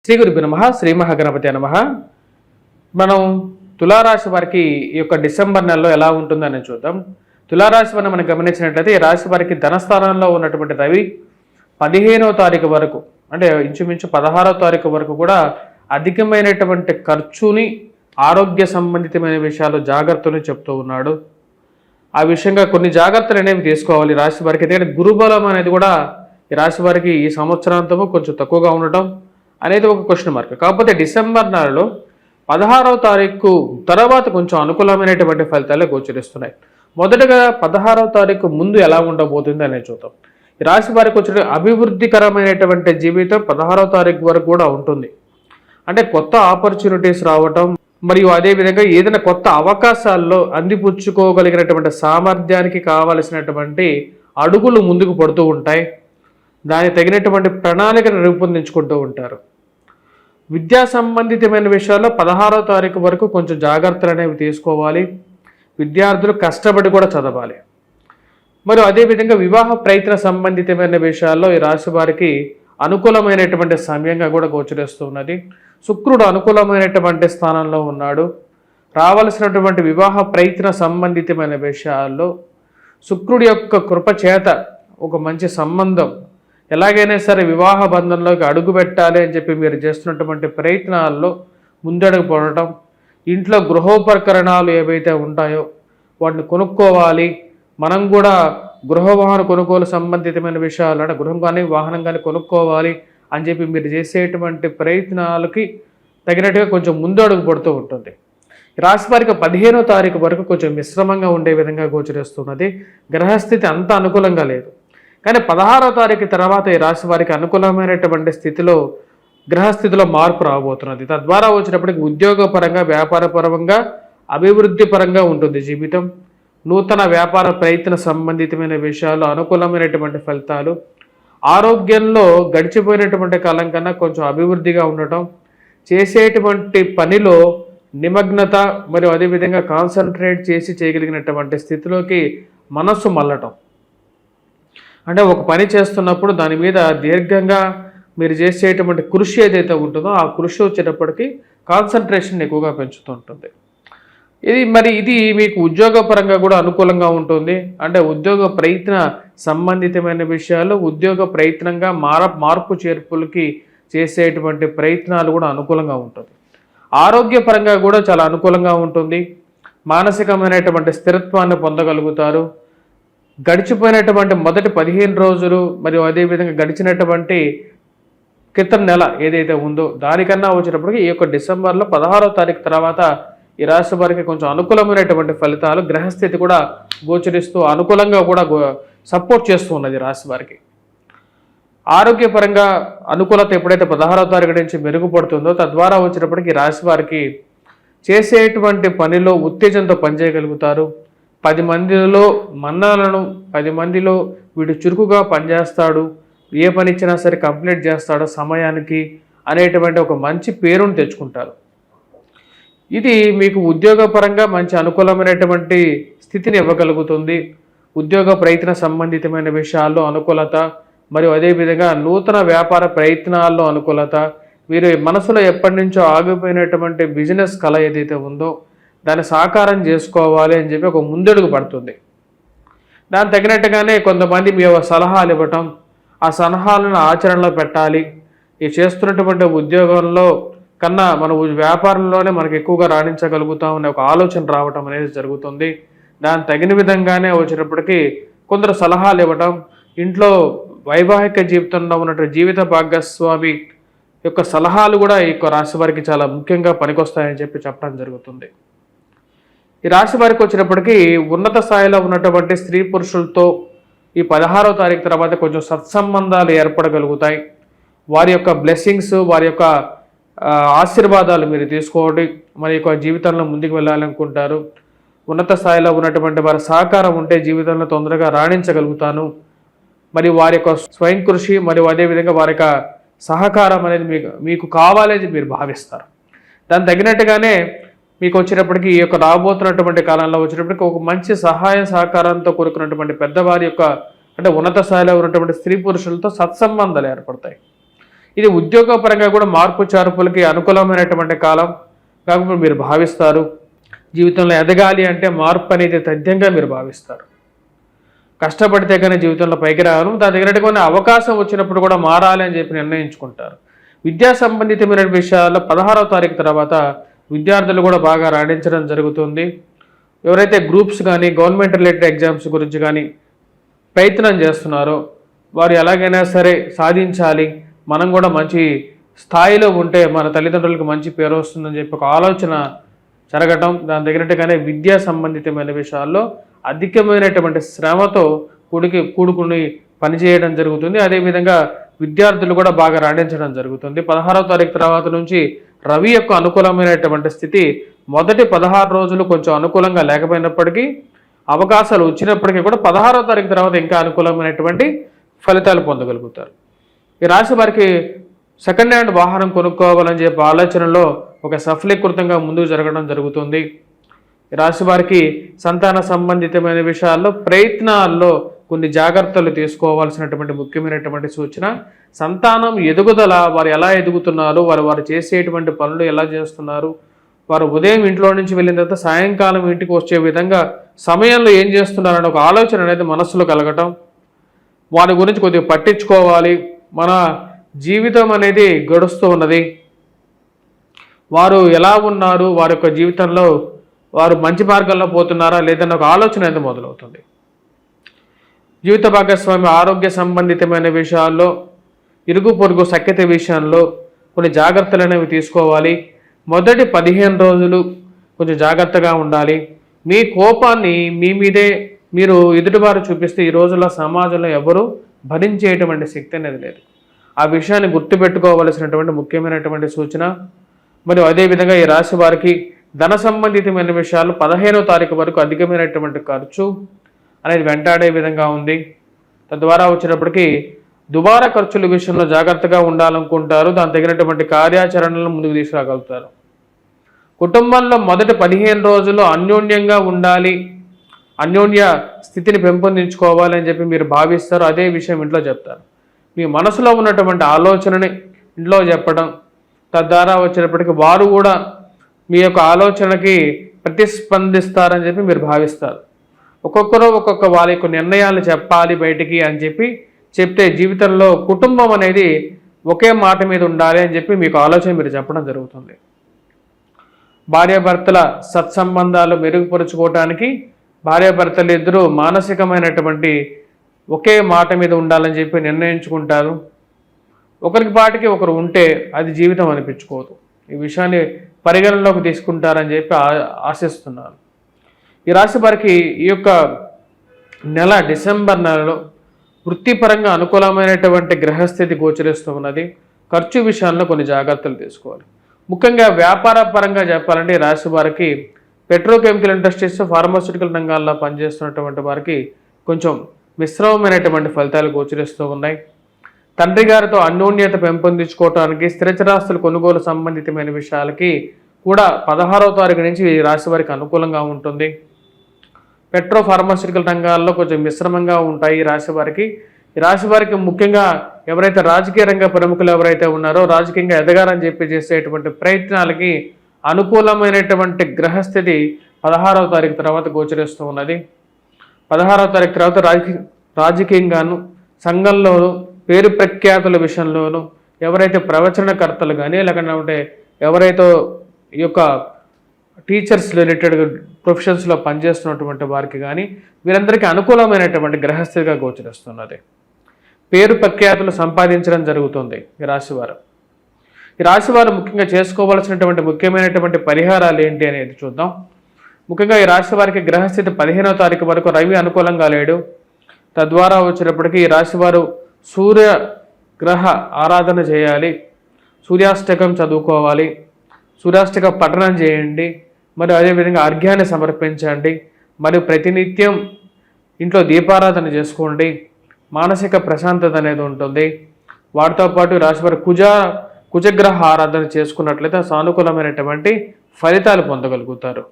శ్రీ గురుభ్యో నమః. శ్రీ మహాగణపతి నమః. మనం తులారాశి వారికి ఈ యొక్క డిసెంబర్ నెలలో ఎలా ఉంటుందని చూద్దాం. తులారాశి వారిని మనం గమనించినట్లయితే ఈ రాశి వారికి ధనస్థానంలో ఉన్నటువంటి రవి 15వ తారీఖు వరకు, అంటే ఇంచుమించు 16వ తారీఖు వరకు కూడా అధికమైనటువంటి ఖర్చుని, ఆరోగ్య సంబంధితమైన విషయాలు జాగ్రత్తలు చెప్తూ ఉన్నాడు. ఆ విషయంగా కొన్ని జాగ్రత్తలు అనేవి తీసుకోవాలి రాశి వారికి. ఎందుకంటే గురుబలం అనేది కూడా ఈ రాశి వారికి ఈ సంవత్సరాంతము కొంచెం తక్కువగా ఉండటం అనేది ఒక క్వశ్చన్ మార్క్. కాకపోతే డిసెంబర్ నెలలో 16వ తారీఖు తర్వాత కొంచెం అనుకూలమైనటువంటి ఫలితాలు గోచరిస్తున్నాయి. మొదటగా 16వ తారీఖు ముందు ఎలా ఉండబోతుంది అనేది చూద్దాం. ఈ రాశి వారికి వచ్చిన అభివృద్ధికరమైనటువంటి జీవితం 16వ తారీఖు వరకు కూడా ఉంటుంది. అంటే కొత్త ఆపర్చునిటీస్ రావటం, మరియు అదేవిధంగా ఏదైనా కొత్త అవకాశాల్లో అందిపుచ్చుకోగలిగినటువంటి సామర్థ్యానికి కావలసినటువంటి అడుగులు ముందుకు పడుతూ ఉంటాయి. దానికి తగినటువంటి ప్రణాళికను రూపొందించుకుంటూ ఉంటారు. విద్యా సంబంధితమైన విషయాల్లో 16వ తారీఖు వరకు కొంచెం జాగ్రత్తలు అనేవి తీసుకోవాలి. విద్యార్థులు కష్టపడి కూడా చదవాలి. మరియు అదేవిధంగా వివాహ ప్రయత్న సంబంధితమైన విషయాల్లో ఈ రాశి వారికి అనుకూలమైనటువంటి సమయంగా కూడా గోచరిస్తున్నది. శుక్రుడు అనుకూలమైనటువంటి స్థానంలో ఉన్నాడు. రావలసినటువంటి వివాహ ప్రయత్న సంబంధితమైన విషయాల్లో శుక్రుడి యొక్క కృప చేత ఒక మంచి సంబంధం, ఎలాగైనా సరే వివాహ బంధంలోకి అడుగు పెట్టాలి అని చెప్పి మీరు చేస్తున్నటువంటి ప్రయత్నాల్లో ముందడుగు పడటం, ఇంట్లో గృహోపకరణాలు ఏవైతే ఉంటాయో వాటిని కొనుక్కోవాలి, మనం కూడా గృహవాహన కొనుగోలు సంబంధితమైన విషయాలు, అంటే గృహం కానీ వాహనం కానీ కొనుక్కోవాలి అని చెప్పి మీరు చేసేటువంటి ప్రయత్నాలకి తగినట్టుగా కొంచెం ముందు అడుగు పడుతూ ఉంటుంది. రాశి వారికి 15వ తారీఖు వరకు కొంచెం మిశ్రమంగా ఉండే విధంగా గోచరిస్తున్నది. గ్రహస్థితి అంత అనుకూలంగా లేదు. కానీ 16వ తారీఖు తర్వాత ఈ రాశి వారికి అనుకూలమైనటువంటి స్థితిలో, గ్రహస్థితిలో మార్పు రాబోతున్నది. తద్వారా వచ్చినప్పటికీ ఉద్యోగపరంగా, వ్యాపారపరంగా, అభివృద్ధి పరంగా ఉంటుంది జీవితం. నూతన వ్యాపార ప్రయత్న సంబంధితమైన విషయాలు అనుకూలమైనటువంటి ఫలితాలు. ఆరోగ్యంలో గడిచిపోయినటువంటి కాలం కన్నా కొంచెం అభివృద్ధిగా ఉండటం, చేసేటువంటి పనిలో నిమగ్నత మరియు అదేవిధంగా కాన్సన్ట్రేట్ చేసి చేయగలిగినటువంటి స్థితిలోకి మనస్సు మళ్ళటం. అంటే ఒక పని చేస్తున్నప్పుడు దాని మీద దీర్ఘంగా మీరు చేసేటువంటి కృషి ఏదైతే ఉంటుందో ఆ కృషి వచ్చేటప్పటికి కాన్సన్ట్రేషన్ ఎక్కువగా పెంచుతూ ఉంటుంది. ఇది మీకు ఉద్యోగపరంగా కూడా అనుకూలంగా ఉంటుంది. అంటే ఉద్యోగ ప్రయత్న సంబంధితమైన విషయాలు, ఉద్యోగ ప్రయత్నంగా మార్పు చేర్పులకి చేసేటువంటి ప్రయత్నాలు కూడా అనుకూలంగా ఉంటుంది. ఆరోగ్యపరంగా కూడా చాలా అనుకూలంగా ఉంటుంది. మానసికమైనటువంటి స్థిరత్వాన్ని పొందగలుగుతారు. గడిచిపోయినటువంటి మొదటి 15 రోజులు మరియు అదేవిధంగా గడిచినటువంటి క్రితం నెల ఏదైతే ఉందో దానికన్నా వచ్చినప్పటికీ ఈ యొక్క డిసెంబర్లో 16వ తారీఖు తర్వాత ఈ రాశి వారికి కొంచెం అనుకూలమైనటువంటి ఫలితాలు, గ్రహస్థితి కూడా గోచరిస్తూ అనుకూలంగా కూడా సపోర్ట్ చేస్తూ ఉన్నది రాశి వారికి. ఆరోగ్యపరంగా అనుకూలత ఎప్పుడైతే 16వ తారీఖు నుంచి మెరుగుపడుతుందో తద్వారా వచ్చినప్పటికీ రాశి వారికి చేసేటువంటి పనిలో ఉత్తేజంతో పనిచేయగలుగుతారు. 10 మందిలో మన్నాలను, 10 మందిలో వీడు చురుకుగా పనిచేస్తాడు, ఏ పని ఇచ్చినా సరే కంప్లీట్ చేస్తాడు సమయానికి అనేటువంటి ఒక మంచి పేరును తెచ్చుకుంటారు. ఇది మీకు ఉద్యోగపరంగా మంచి అనుకూలమైనటువంటి స్థితిని ఇవ్వగలుగుతుంది. ఉద్యోగ ప్రయత్న సంబంధితమైన విషయాల్లో అనుకూలత, మరియు అదేవిధంగా నూతన వ్యాపార ప్రయత్నాల్లో అనుకూలత. మీరు మనసులో ఎప్పటి నుంచో ఆగిపోయినటువంటి బిజినెస్ కళ ఏదైతే ఉందో దాన్ని సాకారం చేసుకోవాలి అని చెప్పి ఒక ముందడుగు పడుతుంది. దానికి తగినట్టుగానే కొంతమంది మీ సలహాలు ఇవ్వటం, ఆ సలహాలను ఆచరణలో పెట్టాలి. ఈ చేస్తున్నటువంటి ఉద్యోగంలో కన్నా మన వ్యాపారంలోనే మనకు ఎక్కువగా రాణించగలుగుతాం అనే ఒక ఆలోచన రావటం అనేది జరుగుతుంది. దానికి తగిన విధంగానే వచ్చినప్పటికీ కొందరు సలహాలు ఇవ్వటం, ఇంట్లో వైవాహిక జీవితంలో ఉన్నటువంటి జీవిత భాగస్వామి యొక్క సలహాలు కూడా ఈ యొక్క రాశి వారికి చాలా ముఖ్యంగా పనికొస్తాయని చెప్పడం జరుగుతుంది. ఈ రాశి వారికి వచ్చినప్పటికీ ఉన్నత స్థాయిలో ఉన్నటువంటి స్త్రీ పురుషులతో ఈ 16వ తారీఖు తర్వాత కొంచెం సత్సంబంధాలు ఏర్పడగలుగుతాయి. వారి యొక్క బ్లెస్సింగ్స్, వారి యొక్క ఆశీర్వాదాలు మీరు తీసుకోవడం, మరి యొక్క జీవితంలో ముందుకు వెళ్ళాలనుకుంటారు. ఉన్నత స్థాయిలో ఉన్నటువంటి వారి సహకారం ఉంటే జీవితంలో తొందరగా రాణించగలుగుతాను. మరి వారి యొక్క స్వయం కృషి మరియు అదేవిధంగా వారి యొక్క సహకారం అనేది మీకు కావాలని మీరు భావిస్తారు. దానికి తగినట్టుగానే మీకు వచ్చినప్పటికీ ఈ యొక్క రాబోతున్నటువంటి కాలంలో వచ్చినప్పటికీ ఒక మంచి సహాయ సహకారంతో కూడుకున్నటువంటి పెద్దవారి యొక్క, అంటే ఉన్నత స్థాయిలో ఉన్నటువంటి స్త్రీ పురుషులతో సత్సంబంధాలు ఏర్పడతాయి. ఇది ఉద్యోగపరంగా కూడా మార్పు చేర్పులకి అనుకూలమైనటువంటి కాలం కాకపోతే మీరు భావిస్తారు. జీవితంలో ఎదగాలి అంటే మార్పు అనేది తథ్యంగా మీరు భావిస్తారు. కష్టపడితే కానీ జీవితంలో పైకి రావను, దాని దగ్గర కొన్ని అవకాశం వచ్చినప్పుడు కూడా మారాలి అని చెప్పి నిర్ణయించుకుంటారు. విద్యా సంబంధితమైన విషయాల్లో 16వ తారీఖు తర్వాత విద్యార్థులు కూడా బాగా రాణించడం జరుగుతుంది. ఎవరైతే గ్రూప్స్ కానీ గవర్నమెంట్ రిలేటెడ్ ఎగ్జామ్స్ గురించి కానీ ప్రయత్నం చేస్తున్నారో వారు ఎలాగైనా సరే సాధించాలి, మనం కూడా మంచి స్థాయిలో ఉంటే మన తల్లిదండ్రులకు మంచి పేరు వస్తుందని చెప్పి ఒక ఆలోచన జరగటం, దాని దగ్గరట్టుగానే విద్యా సంబంధితమైన విషయాల్లో అధికమైనటువంటి శ్రమతో కూడుకుని పనిచేయడం జరుగుతుంది. అదేవిధంగా విద్యార్థులు కూడా బాగా రాణించడం జరుగుతుంది. 16వ తారీఖు తర్వాత నుంచి రవి యొక్క అనుకూలమైనటువంటి స్థితి మొదటి 16 రోజులు కొంచెం అనుకూలంగా లేకపోయినప్పటికీ అవకాశాలు వచ్చినప్పటికీ కూడా 16వ తారీఖు తర్వాత ఇంకా అనుకూలమైనటువంటి ఫలితాలు పొందగలుగుతారు. ఈ రాశి వారికి సెకండ్ హ్యాండ్ వాహనం కొనుక్కోవాలని చెప్పి ఆలోచనలో ఒక సఫలీకృతంగా ముందుకు జరగడం జరుగుతుంది. ఈ రాశి వారికి సంతాన సంబంధితమైన విషయాల్లో ప్రయత్నాల్లో కొన్ని జాగ్రత్తలు తీసుకోవాల్సినటువంటి ముఖ్యమైనటువంటి సూచన. సంతానం ఎదుగుదల, వారు ఎలా ఎదుగుతున్నారు, వారు చేసేటువంటి పనులు ఎలా చేస్తున్నారు, వారు ఉదయం ఇంట్లో నుంచి వెళ్ళిన తర్వాత సాయంకాలం ఇంటికి వచ్చే విధంగా సమయంలో ఏం చేస్తున్నారని ఒక ఆలోచన అనేది మనస్సులో కలగటం, వారి గురించి కొద్దిగా పట్టించుకోవాలి. మన జీవితం అనేది గడుస్తూ ఉన్నది, వారు ఎలా ఉన్నారు, వారి యొక్క జీవితంలో వారు మంచి మార్గంలో పోతున్నారా లేదన్న ఒక ఆలోచన అనేది మొదలవుతుంది. జీవిత భాగస్వామి ఆరోగ్య సంబంధితమైన విషయాల్లో, ఇరుగు పొరుగు సఖ్యత విషయంలో కొన్ని జాగ్రత్తలు అనేవి తీసుకోవాలి. మొదటి 15 రోజులు కొంచెం జాగ్రత్తగా ఉండాలి. మీ కోపాన్ని మీ మీదే మీరు ఎదుటివారు చూపిస్తే ఈ రోజుల్లో సమాజంలో ఎవరు భరించేటువంటి శక్తి అనేది లేదు. ఆ విషయాన్ని గుర్తుపెట్టుకోవలసినటువంటి ముఖ్యమైనటువంటి సూచన. మరియు అదేవిధంగా ఈ రాశి వారికి ధన సంబంధితమైన విషయాలు 15వ తారీఖు వరకు అధికమైనటువంటి ఖర్చు అనేది వెంటాడే విధంగా ఉంది. తద్వారా వచ్చినప్పటికీ దుబారా ఖర్చుల విషయంలో జాగ్రత్తగా ఉండాలనుకుంటారు. దాని తగినటువంటి కార్యాచరణలను ముందుకు తీసుకురాగలుగుతారు. కుటుంబంలో మొదటి 15 రోజుల్లో అన్యోన్యంగా ఉండాలి, అన్యోన్య స్థితిని పెంపొందించుకోవాలి అని చెప్పి మీరు భావిస్తారు. అదే విషయం ఇంట్లో చెప్తారు. మీ మనసులో ఉన్నటువంటి ఆలోచనని ఇంట్లో చెప్పడం, తద్వారా వచ్చినప్పటికీ వారు కూడా మీ యొక్క ఆలోచనకి ప్రతిస్పందిస్తారని చెప్పి మీరు భావిస్తారు. ఒక్కొక్కరు ఒక్కొక్క వాళ్ళ యొక్క నిర్ణయాలు చెప్పాలి బయటికి అని చెప్పి చెప్తే జీవితంలో కుటుంబం అనేది ఒకే మాట మీద ఉండాలి అని చెప్పి మీకు ఆలోచన మీరు చెప్పడం జరుగుతుంది. భార్యాభర్తల సత్సంబంధాలు మెరుగుపరుచుకోవటానికి భార్యాభర్తలు ఇద్దరూ మానసికమైనటువంటి ఒకే మాట మీద ఉండాలని చెప్పి నిర్ణయించుకుంటారు. ఒకరికి పాటికి ఒకరు ఉంటే అది జీవితం అనిపించుకోదు. ఈ విషయాన్ని పరిగణనలోకి తీసుకుంటారని చెప్పి ఆశిస్తున్నాను. ఈ రాశి వారికి ఈ యొక్క నెల డిసెంబర్ నెలలో వృత్తిపరంగా అనుకూలమైనటువంటి గ్రహస్థితి గోచరిస్తూ ఉన్నది. ఖర్చు విషయాల్లో కొన్ని జాగ్రత్తలు తీసుకోవాలి. ముఖ్యంగా వ్యాపార పరంగా చెప్పాలంటే ఈ రాశి వారికి పెట్రోకెమికల్ ఇండస్ట్రీస్, ఫార్మాస్యూటికల్ రంగాల్లో పనిచేస్తున్నటువంటి వారికి కొంచెం మిశ్రమమైనటువంటి ఫలితాలు గోచరిస్తూ ఉన్నాయి. తండ్రి గారితో అన్యోన్యత పెంపొందించుకోవటానికి, స్థిరచరాస్తుల కొనుగోలు సంబంధితమైన విషయాలకి కూడా 16వ తారీఖు నుంచి ఈ రాశి వారికి అనుకూలంగా ఉంటుంది. పెట్రో ఫార్మాస్యూటికల్ రంగాల్లో కొంచెం మిశ్రమంగా ఉంటాయి ఈ రాశి వారికి. ఈ రాశి వారికి ముఖ్యంగా ఎవరైతే రాజకీయ రంగ ప్రముఖులు ఎవరైతే ఉన్నారో రాజకీయంగా ఎదగాలని చెప్పి చేసేటువంటి ప్రయత్నాలకి అనుకూలమైనటువంటి గ్రహస్థితి 16వ తారీఖు తర్వాత గోచరిస్తూ ఉన్నది. 16వ తారీఖు తర్వాత రాజకీయంగాను, సంఘంలోనూ, పేరు ప్రఖ్యాతుల విషయంలోనూ ఎవరైతే ప్రవచనకర్తలు కానీ లేకుంటే ఎవరైతే ఈ యొక్క టీచర్స్ రిలేటెడ్ ప్రొఫెషన్స్లో పనిచేస్తున్నటువంటి వారికి కానీ వీరందరికీ అనుకూలమైనటువంటి గ్రహస్థితిగా గోచరిస్తున్నది. పేరు ప్రఖ్యాతులు సంపాదించడం జరుగుతుంది ఈ రాశివారు. ఈ రాశివారు ముఖ్యంగా చేసుకోవాల్సినటువంటి ముఖ్యమైనటువంటి పరిహారాలు ఏంటి అనేది చూద్దాం. ముఖ్యంగా ఈ రాశి వారికి గ్రహస్థితి 15వ తారీఖు వరకు రవి అనుకూలంగా లేడు. తద్వారా వచ్చినప్పటికీ ఈ రాశివారు సూర్య గ్రహ ఆరాధన చేయాలి, సూర్యాష్టకం చదువుకోవాలి, సూర్యాష్టక పఠనం చేయండి, మరియు అదేవిధంగా అర్ఘ్యాన్ని సమర్పించండి, మరియు ప్రతినిత్యం ఇంట్లో దీపారాధన చేసుకోండి. మానసిక ప్రశాంతత అనేది ఉంటుంది. వాటితో పాటు రాశివారు కుజగ్రహ ఆరాధన చేసుకున్నట్లయితే సానుకూలమైనటువంటి ఫలితాలు పొందగలుగుతారు.